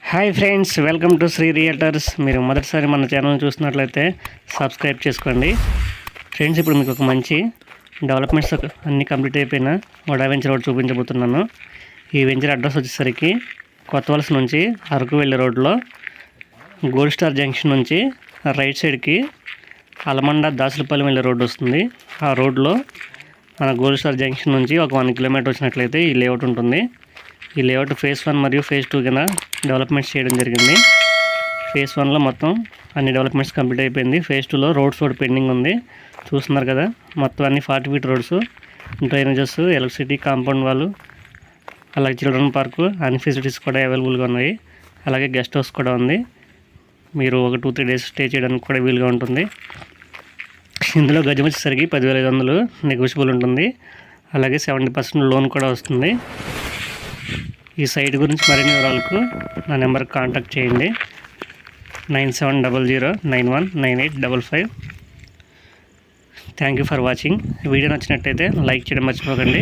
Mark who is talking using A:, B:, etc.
A: Hi friends, welcome to Sri Realtors. మీరు మొదటిసారి మన ఛానల్ చూసినట్లయితే సబ్స్క్రైబ్ చేసుకోండి. ఫ్రెండ్స్, ఇప్పుడు మీకు ఒక మంచి డెవలప్మెంట్స్ అన్నీ కంప్లీట్ అయిపోయిన వడా వెంచర్ రోడ్ చూపించబోతున్నాను. ఈ వెంచర్ అడ్రస్ వచ్చేసరికి కొత్త వలస నుంచి అరకు వెళ్ళే రోడ్లో గోల్డ్ స్టార్ జంక్షన్ నుంచి రైట్ సైడ్కి అలమండ దాసులపల్లి వెళ్ళే రోడ్డు వస్తుంది. ఆ రోడ్లో మన గోల్డ్ స్టార్ జంక్షన్ నుంచి ఒక 1 కిలోమీటర్ వచ్చినట్లయితే ఈ లేఅవుట్ ఉంటుంది. ఈ లేఅవుట్ ఫేజ్ 1 మరియు ఫేజ్ 2 కింద డెవలప్మెంట్స్ చేయడం జరిగింది. ఫేజ్ 1లో మొత్తం అన్ని డెవలప్మెంట్స్ కంప్లీట్ అయిపోయింది. ఫేజ్ 2లో రోడ్స్ ఒకటి పెండింగ్ ఉంది. చూస్తున్నారు కదా, మొత్తం అన్ని 40 feet roads, drainages, electricity, compound వాళ్ళు, అలాగే చిల్డ్రన్ పార్కు, అన్ని ఫెసిలిటీస్ కూడా అవైలబుల్గా ఉన్నాయి. అలాగే గెస్ట్ హౌస్ కూడా ఉంది. మీరు ఒక 2-3 డేస్ స్టే చేయడానికి కూడా వీలుగా ఉంటుంది. ఇందులో గజం వచ్చేసరికి 10,500 నెగోషియబుల్ ఉంటుంది. అలాగే 70% లోన్ కూడా వస్తుంది. ఈ సైట్ గురించి మరిన్ని వివరాలకు నా నెంబర్కి కాంటాక్ట్ చేయండి. 9700919855. Thank you for watching. Video నచ్చినట్టయితే లైక్ చేయడం మర్చిపోకండి.